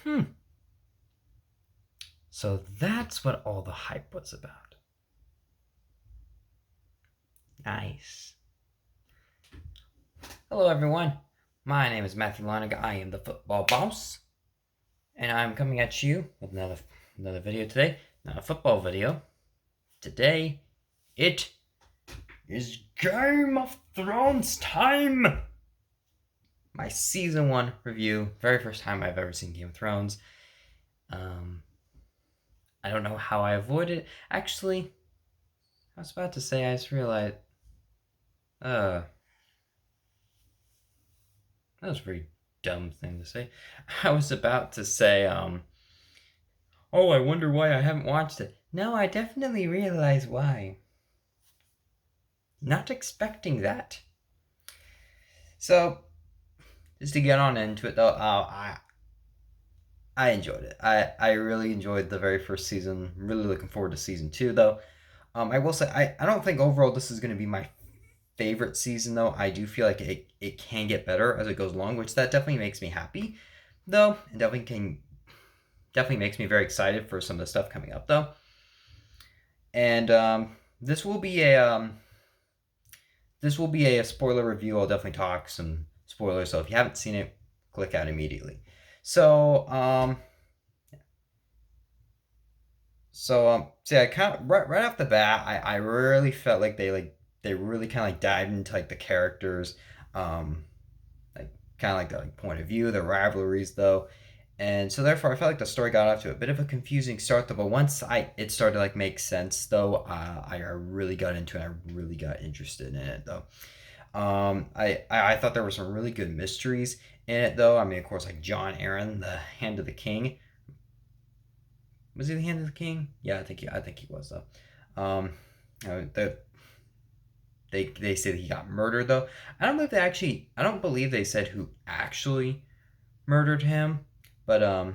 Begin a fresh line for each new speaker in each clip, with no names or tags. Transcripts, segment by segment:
Hmm. So that's what all the hype was about. Nice. Hello, everyone. My name is Matthew Loniga. I am the football boss, and I'm coming at you with another video today. Not a football video. Today, it is Game of Thrones time. My season 1 review. Very first time I've ever seen Game of Thrones. Um, I don't know how I avoided it. Actually, I was about to say I just realized. Uh, That was a very dumb thing to say. I was about to say, oh, I wonder why I haven't watched it. No, I definitely realize why. Not expecting that. So, just to get on into it though, I enjoyed it. I really enjoyed the very first season. Really looking forward to season 2 though. I will say I don't think overall this is going to be my favorite season though. I do feel like it can get better as it goes along, which that definitely makes me happy though. It definitely makes me very excited for some of the stuff coming up though. And this will be a spoiler review. I'll definitely talk some spoilers. So if you haven't seen it, click out immediately. So yeah, kind of right off the bat, I really felt like they really kind of like dived into like the characters, um, like kind of like the like, point of view, the rivalries though, and so therefore I felt like the story got off to a bit of a confusing start though. But once it started to like make sense though, I really got into it. I really got interested in it though. I thought there were some really good mysteries in it though. I mean, of course, like Jon Arryn, the Hand of the King. Was he the Hand of the King? Yeah, I think he was though. You know, they say that he got murdered though. I don't believe they said who actually murdered him, but yeah,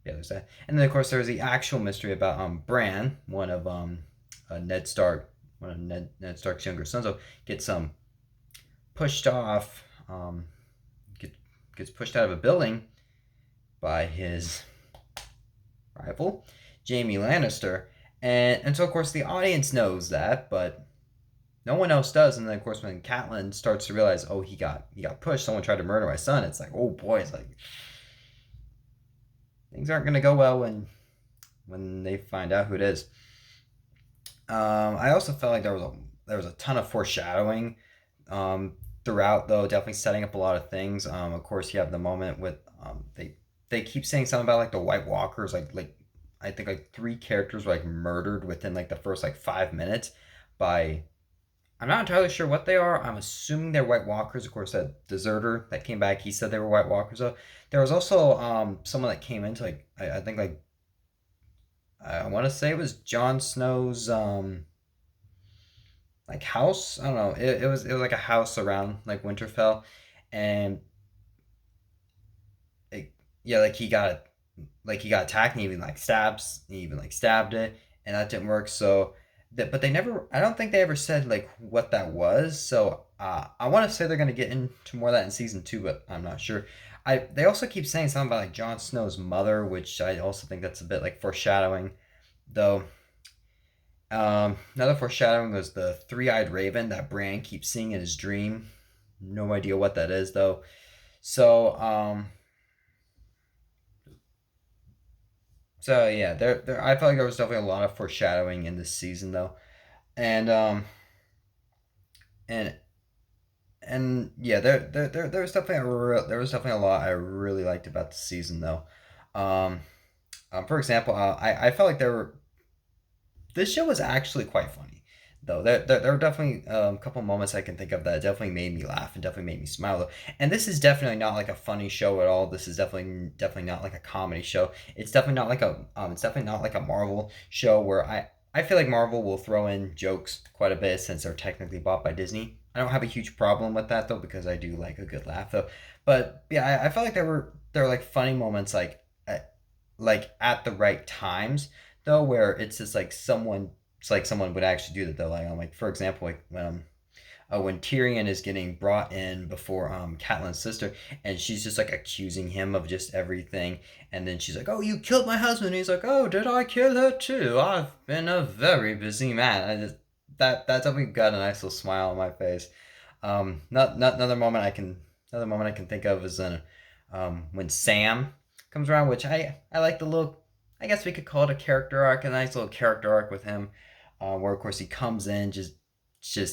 there's that. And then of course there's the actual mystery about Bran, Ned Stark, one of Ned Stark's younger sons, so gets pushed off, get, gets pushed out of a building by his rival, Jaime Lannister, and so of course the audience knows that, but no one else does. And then of course when Catelyn starts to realize, oh, he got pushed, someone tried to murder my son. It's like, oh boy, it's like things aren't gonna go well when they find out who it is. I also felt like there was a ton of foreshadowing throughout, though, definitely setting up a lot of things. Of course, you have the moment with they keep saying something about like the White Walkers, like I think like three characters were like murdered within like the first like 5 minutes by I'm not entirely sure what they are. I'm assuming they're White Walkers. Of course, that deserter that came back, he said they were White Walkers. Though there was also someone that came into like I think like I want to say it was Jon Snow's like house. I don't know. It was like a house around like Winterfell, and it, yeah, like he got attacked and he even like stabbed it, and that didn't work. So that but they never. I don't think they ever said like what that was. So I want to say they're gonna get into more of that in season 2, but I'm not sure. They also keep saying something about like Jon Snow's mother, which I also think that's a bit like foreshadowing, though. Another foreshadowing was the three-eyed raven that Bran keeps seeing in his dream. No idea what that is though. So so yeah, there I felt like there was definitely a lot of foreshadowing in this season though, and and and yeah, there was definitely there was definitely a lot I really liked about the season though. Um, for example, I felt like this show was actually quite funny, though. There were definitely a couple moments I can think of that definitely made me laugh and definitely made me smile. Though, and this is definitely not like a funny show at all. This is definitely not like a comedy show. It's definitely not like a Marvel show where I feel like Marvel will throw in jokes quite a bit since they're technically bought by Disney. I don't have a huge problem with that though because I do like a good laugh though. But yeah, I felt like there were like funny moments like at the right times though, where it's just like someone would actually do that though. Like, for example, like when Tyrion is getting brought in before Catelyn's sister, and she's just like accusing him of just everything, and then she's like, "Oh, you killed my husband." And he's like, "Oh, did I kill her too? I've been a very busy man." I just that's how we got a nice little smile on my face. Not another moment I can think of is when Sam comes around, which I like the little, I guess we could call it a character arc, a nice little character arc with him, where of course he comes in just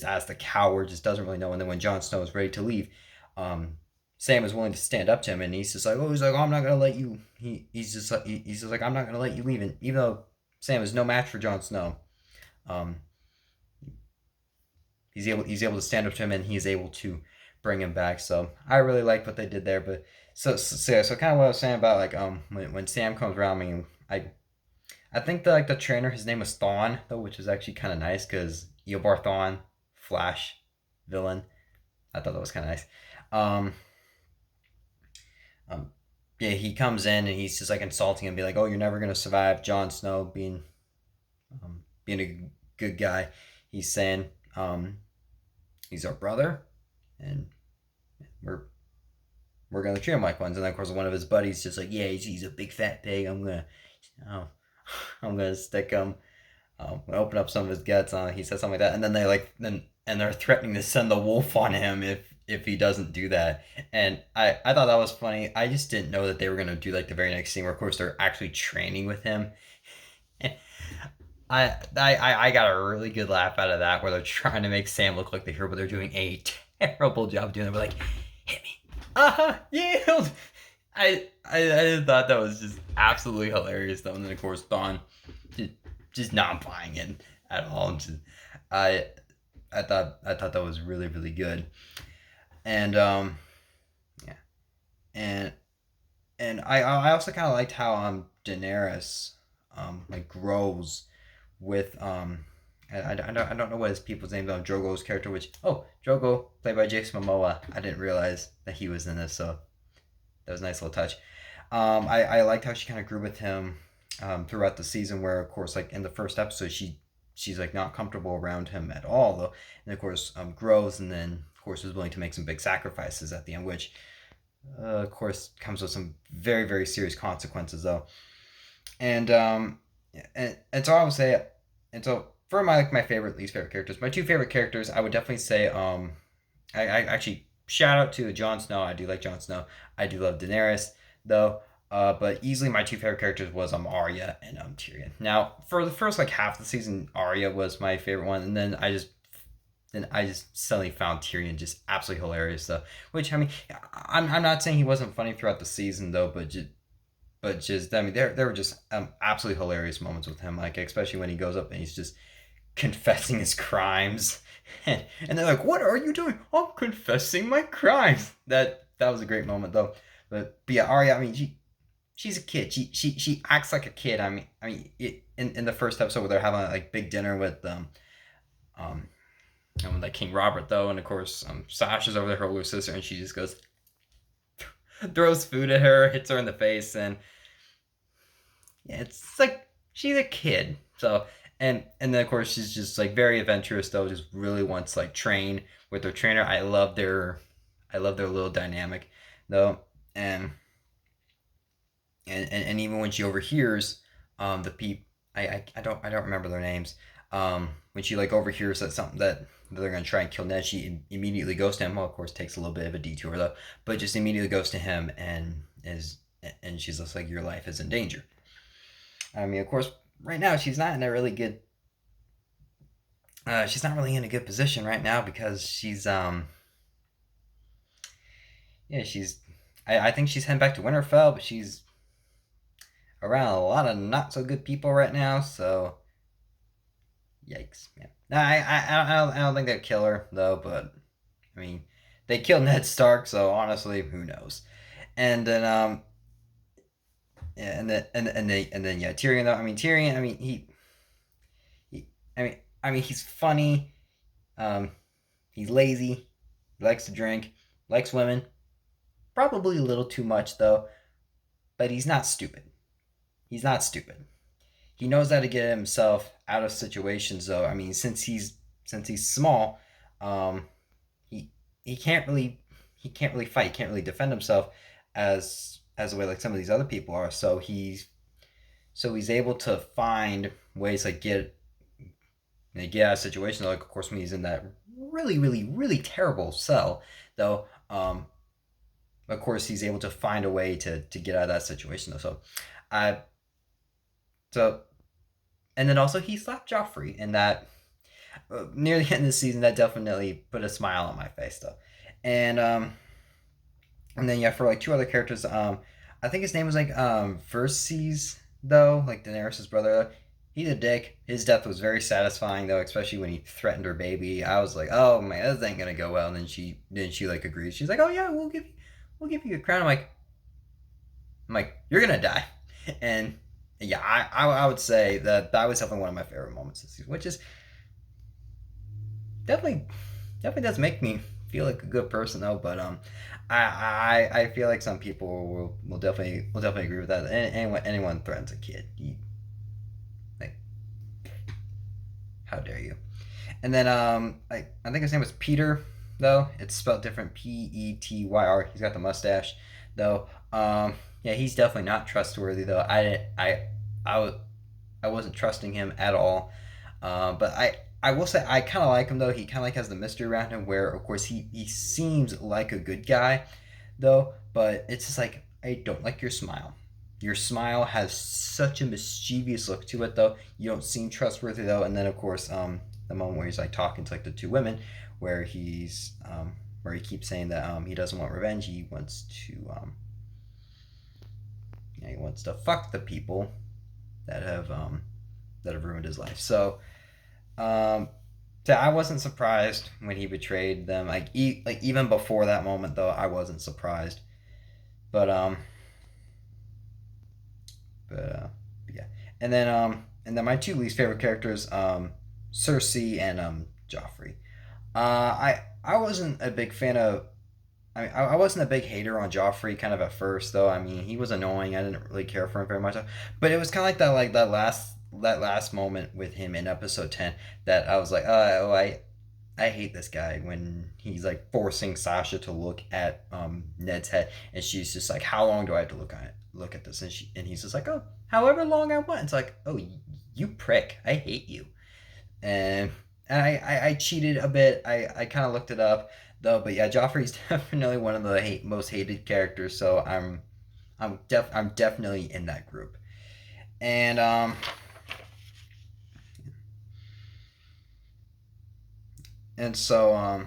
as the coward, just doesn't really know, and then when Jon Snow is ready to leave, um, Sam is willing to stand up to him, and he's just like, oh, he's like, oh, I'm not gonna let you. He's just like, I'm not gonna let you leave, and even though Sam is no match for Jon Snow, um, he's able to stand up to him, and he's able to bring him back. So I really like what they did there. But so kind of what I was saying about like when Sam comes around, I mean I think the trainer, his name was Thawne though, which is actually kind of nice because Eobard Thawne, Flash villain. I thought that was kind of nice. Um, um, yeah, he comes in and he's just like insulting him, be like, "Oh, you're never gonna survive." Jon Snow being a good guy, he's saying he's our brother, and we're we're gonna treat him like ones. And then of course one of his buddies just like, "Yeah, he's a big fat pig. Oh, I'm gonna stick him. Open up some of his guts." He says something like that, and then they're threatening to send the wolf on him if he doesn't do that. And I thought that was funny. I just didn't know that they were gonna do like the very next scene where of course they're actually training with him. I got a really good laugh out of that where they're trying to make Sam look like the hero, but they're doing a terrible job doing it. We're like, hit me, yield. I thought that was just absolutely hilarious though, and then of course Dawn just not buying it at all. Just, I I thought that was really really good, and yeah, and I also kind of liked how Daenerys like grows with I don't know what his people's names are. Drogo's character, which Drogo played by Jason Momoa. I didn't realize that he was in this, so that was a nice little touch. I liked how she kind of grew with him throughout the season, where of course like in the first episode she's like not comfortable around him at all though, and of course grows, and then of course was willing to make some big sacrifices at the end, which of course comes with some very very serious consequences though. And and so I would say, and so for my favorite least favorite characters, my two favorite characters, I would definitely say I actually shout out to Jon Snow. I do like Jon Snow. I do love Daenerys though. But easily my two favorite characters was Arya and Tyrion. Now for the first like half of the season, Arya was my favorite one, and then I just suddenly found Tyrion just absolutely hilarious though. Which I mean, I'm not saying he wasn't funny throughout the season though, but just I mean there were just absolutely hilarious moments with him, like especially when he goes up and he's just confessing his crimes, and they're like, "What are you doing?" "I'm confessing my crimes." That was a great moment though. But yeah, Arya. I mean, she's a kid. She acts like a kid. In the first episode where they're having like big dinner um and with like King Robert though, and of course Sasha's over there, her older sister, and she just goes throws food at her, hits her in the face, and yeah, it's like she's a kid. So and then of course she's just like very adventurous though, just really wants to like train with her trainer. I love their little dynamic though. And even when she overhears the peep I don't remember their names. When she like overhears that something that they're gonna try and kill Ned, she immediately goes to him. Well, of course, takes a little bit of a detour though, but just immediately goes to him and she's just like, your life is in danger. I mean, of course, right now she's not in a really good. She's not really in a good position right now because she's yeah she's I think she's heading back to Winterfell, but she's around a lot of not so good people right now. So yikes, yeah. No, I don't think they'd kill her though, but I mean, they killed Ned Stark, so honestly, who knows? And then yeah, and then yeah, Tyrion though. I mean, Tyrion. I mean, he he's funny. Um, he's lazy. He likes to drink. Likes women. Probably a little too much though, but he's not stupid. He's not stupid. He knows how to get himself out of situations though. I mean, since he's small, um, he can't really fight. He can't really defend himself as the way like some of these other people are. So he's able to find ways to get out of situations. Like of course when he's in that really really really terrible cell, though. Of course he's able to find a way to get out of that situation. Though. I so and then also he slapped Joffrey, and that near the end of the season that definitely put a smile on my face though. And and then yeah, for like two other characters, I think his name was like Verces though, like Daenerys' brother. He's a dick. His death was very satisfying though, especially when he threatened her baby. I was like, oh man, this ain't gonna go well. And then she like agrees. She's like, oh yeah, we'll give you a crown. I'm like, you're gonna die. And yeah, I would say that was definitely one of my favorite moments this season, which is definitely does make me feel like a good person though. But I feel like some people will definitely agree with that. Anyone threatens a kid, like how dare you? And then I think his name was Peter though. It's spelled different, Petyr. He's got the mustache though. Yeah, he's definitely not trustworthy though. I I wasn't trusting him at all. But I will say I kind of like him though. He kind of like has the mystery around him, where of course he seems like a good guy, though. But it's just like I don't like your smile. Your smile has such a mischievous look to it, though. You don't seem trustworthy though. And then of course the moment where he's like talking to like the two women, where he keeps saying that he doesn't want revenge. He wants to yeah, he wants to fuck the people that have ruined his life. Um, so I wasn't surprised when he betrayed them. Like even before that moment, though, I wasn't surprised. But yeah. And then my two least favorite characters, Cersei and Joffrey. I wasn't a big fan of. I wasn't a big hater on Joffrey kind of at first though. I mean, he was annoying. I didn't really care for him very much, but it was kind of like that last moment with him in episode 10 that I was like, oh, I hate this guy when he's like forcing Sasha to look at Ned's head, and she's just like, how long do I have to look at this? And he's just like, oh, however long I want. It's like, oh, you prick, I hate you. And I cheated a bit. I kind of looked it up though, but yeah, Joffrey's definitely one of the most hated characters. So I'm definitely in that group. And and so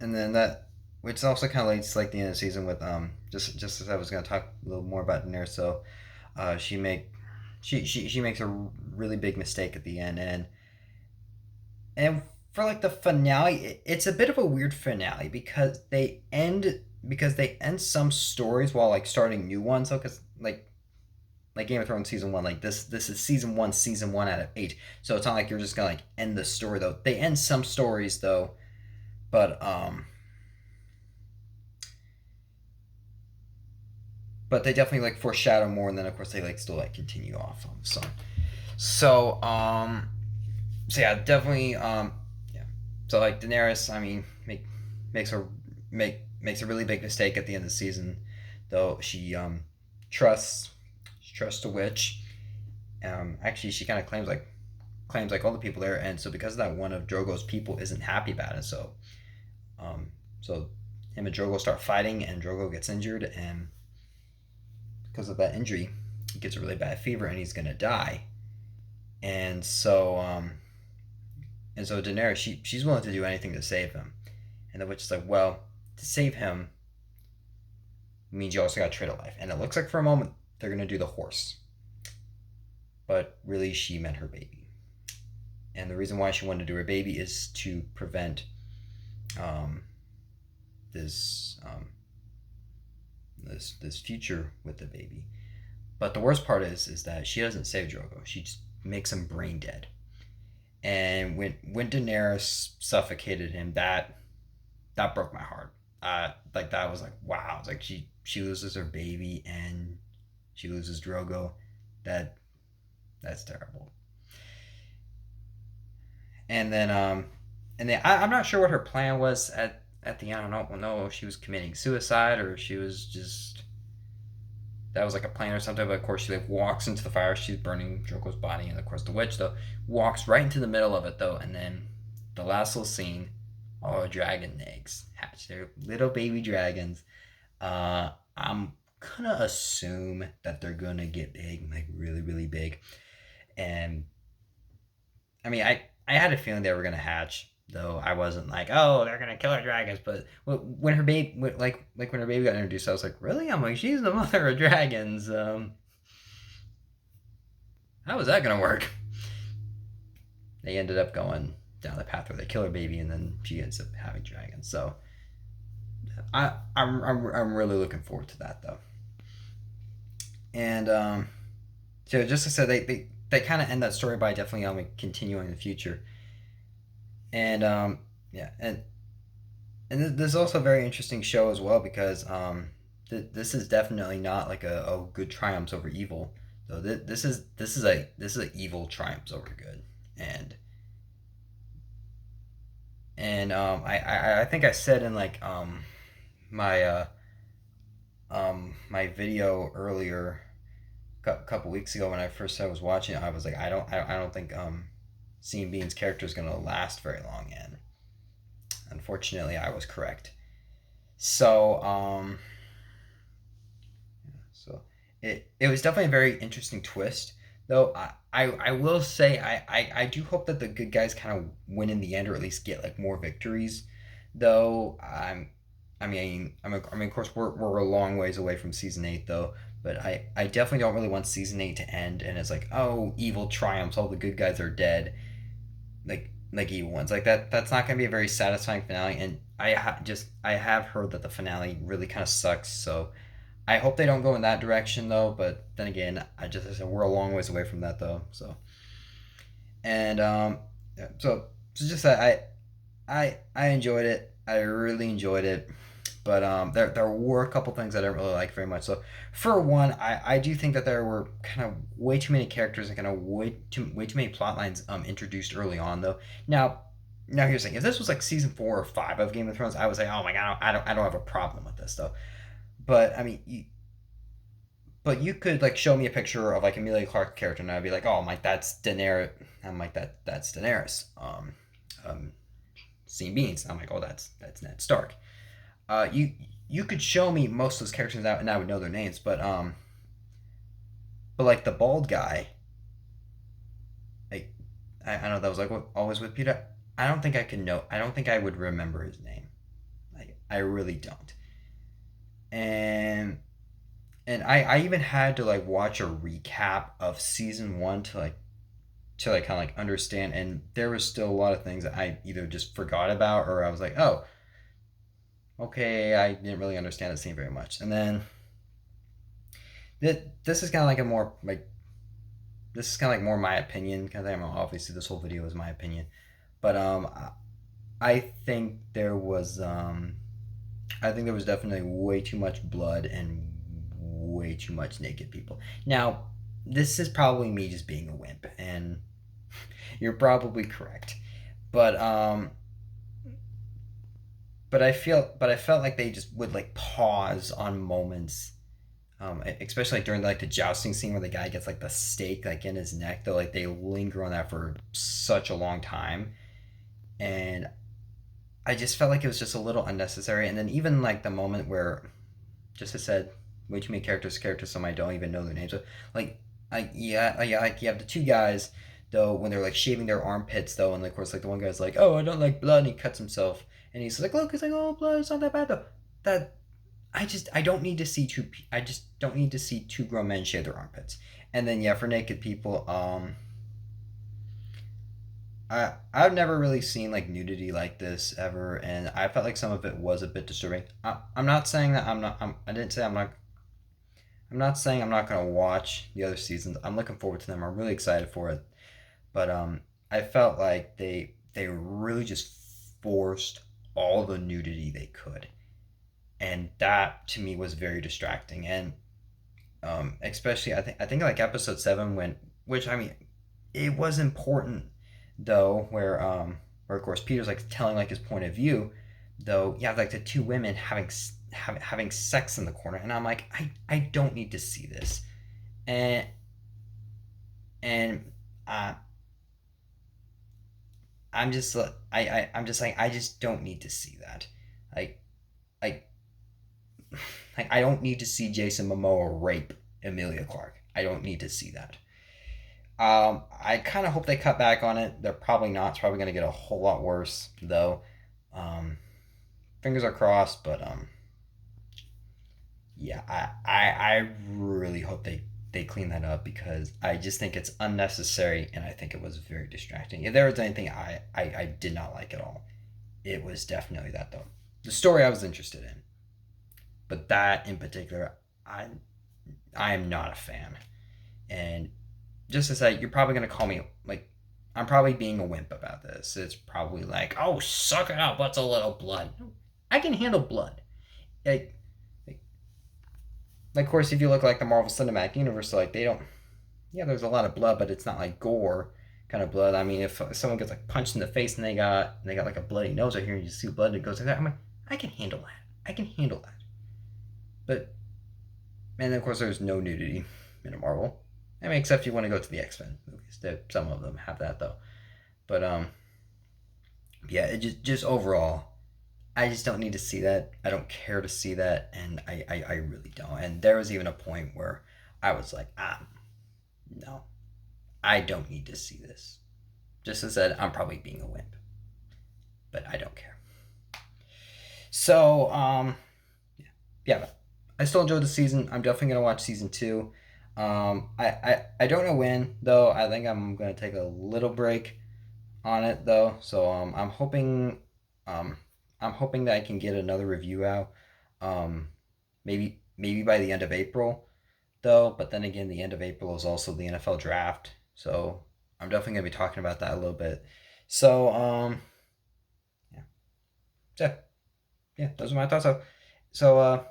and then that, which also kind of leads to like the end of the season with just as I was gonna talk a little more about Daenerys. So uh she make she makes a really big mistake at the end, and for like the finale, it's a bit of a weird finale because they end some stories while like starting new ones. So because like Game of Thrones season one, like this is season one out of eight. So it's not like you're just gonna like end the story though. They end some stories though, but but they definitely like foreshadow more, and then of course they like still like continue off of some. So so yeah, definitely yeah. So like Daenerys, I mean, makes her makes a really big mistake at the end of the season, though trusts she trusts a witch. Actually, she kind of claims like all the people there, and so because of that, one of Drogo's people isn't happy about it. So him and Drogo start fighting, and Drogo gets injured, and because of that injury, he gets a really bad fever, and he's gonna die. And so Daenerys, she's willing to do anything to save him, and the witch is like, well, to save him means you also got to trade a life. And it looks like for a moment they're gonna do the horse, but really she meant her baby. And the reason why she wanted to do her baby is to prevent um, this this future with the baby. But the worst part is that she doesn't save Drogo. She just makes him brain dead. And when Daenerys suffocated him, that broke my heart. Like that was like wow. It's like she loses her baby and she loses Drogo. That that's terrible. And then and I'm not sure what her plan was at the end. I don't know if she was committing suicide or if she was just that was like a plan or something. But of course, she like walks into the fire. She's burning Joko's body, and of course, the witch though walks right into the middle of it though, and then the last little scene, all dragon eggs hatch. They're little baby dragons. I'm gonna assume that they're gonna get big, like really, really big. And I mean, I had a feeling they were gonna hatch, though I wasn't like, oh, they're gonna kill our dragons. But when her baby, like when her baby got introduced, I was like, really? I'm like, she's the mother of dragons. How is that gonna work? They ended up going down the path where they kill her baby, and then she ends up having dragons. So I'm really looking forward to that though. And so just to say, they kind of end that story by definitely continuing in the future. And yeah, and this is also a very interesting show as well because this is definitely not like a good triumphs over evil. So this is a evil triumphs over good, and I think I said in like my my video earlier a couple weeks ago when I first I was watching it, I was like I don't think Seeing Bean's character is gonna last very long, and unfortunately I was correct. So so it was definitely a very interesting twist. Though I will say I do hope that the good guys kind of win in the end or at least get like more victories. Though I mean of course we're a long ways away from season 8 though, but I definitely don't really want season 8 to end and it's like, oh, evil triumphs, all the good guys are dead. Like evil ones. Like that's not going to be a very satisfying finale and I have heard that the finale really kind of sucks, so I hope they don't go in that direction though. But then again, I said we're a long ways away from that though. So and yeah, so just that I enjoyed it. I really enjoyed it. But there were a couple things I didn't really like very much. So for one, I do think that there were kind of way too many characters and kind of way too many plot lines introduced early on though. Now now here's the thing: if this was like season 4 or 5 of Game of Thrones, I would say, oh my god, I don't have a problem with this though. But I mean, but you could like show me a picture of like Emilia Clarke character, and I'd be like, oh, I'm like that's Daenerys. I'm like that's Daenerys. Um, Seeing Beans. I'm like, oh, that's Ned Stark. You could show me most of those characters out, and I would know their names. But like the bald guy, like I know that was like what, always with Peter. I don't think I can know. I don't think I would remember his name. Like I really don't. And I even had to like watch a recap of season 1 to like kind of like understand, and there was still a lot of things that I either just forgot about or I was like, oh, okay, I didn't really understand the scene very much. And then this is kind of like a more like this is kind of like more my opinion kind of thing. Obviously, this whole video is my opinion, but I think I think there was definitely way too much blood and way too much naked people. Now, this is probably me just being a wimp, and you're probably correct. But but I felt like they just would like pause on moments, especially like during like the jousting scene where the guy gets like the stake like in his neck. Though like they linger on that for such a long time, and I just felt like it was just a little unnecessary. And then even like the moment where, just as I said, way too many characters, some I don't even know their names. So, like, yeah, like you have the two guys though when they're like shaving their armpits though, and of course like the one guy's like, oh, I don't like blood, and he cuts himself, and he's like, look, he's like, oh, blood, it's not that bad though. That I don't need to see two. I just don't need to see two grown men shave their armpits. And then yeah, for naked people, I've never really seen like nudity like this ever, and I felt like some of it was a bit disturbing. I'm not saying that I didn't say I'm not. I'm not saying I'm not gonna watch the other seasons. I'm looking forward to them. I'm really excited for it. But I felt like they really just forced all the nudity they could, and that to me was very distracting. And especially I think like episode 7 when which I mean it was important though where where of course Peter's like telling like his point of view, though you have like the two women having sex in the corner, and I'm like, I don't need to see this, and and uh, I'm just like I just don't need to see that, like like like I don't need to see Jason Momoa rape Emilia Clarke. I don't need to see that. I kind of hope they cut back on it. They're probably not. It's probably going to get a whole lot worse, though. Um, Fingers are crossed, but yeah, I really hope they clean that up because I just think it's unnecessary and I think it was very distracting. If there was anything I did not like at all, it was definitely that though. The story I was interested in, but that in particular, I I am not a fan. And just to say, you're probably gonna call me like I'm probably being a wimp about this. It's probably like, oh, suck it up. What's a little blood? I can handle blood. Like, of course, if you look like the Marvel Cinematic Universe, like they don't. Yeah, there's a lot of blood, but it's not like gore kind of blood. I mean, if someone gets like punched in the face and they got like a bloody nose right here, and you see blood that goes like that, I'm like, I can handle that. I can handle that. But and of course, there's no nudity in a Marvel. I mean, except if you want to go to the X-Men movies. Some of them have that though. But yeah, it just overall, I just don't need to see that. I don't care to see that, and I really don't. And there was even a point where I was like, no, I don't need to see this. Just as I said, I'm probably being a wimp, but I don't care. So yeah, but I still enjoyed the season. I'm definitely gonna watch season two. I don't know when though. I think I'm gonna take a little break on it though. So um I'm hoping that I can get another review out. Um maybe by the end of April though, but then again the end of April is also the NFL draft. So I'm definitely gonna be talking about that a little bit. So yeah. So yeah, those are my thoughts. So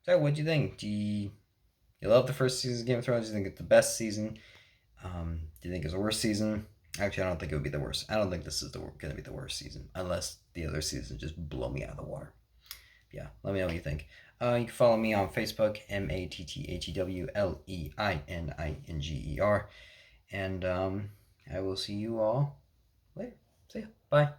what do you think? You love the first season of Game of Thrones? Do you think it's the best season? Do you think it's the worst season? Actually, I don't think it would be the worst. I don't think this is going to be the worst season, unless the other season just blow me out of the water. Yeah, let me know what you think. You can follow me on Facebook, MattheWleininger, and I will see you all later. See ya. Bye.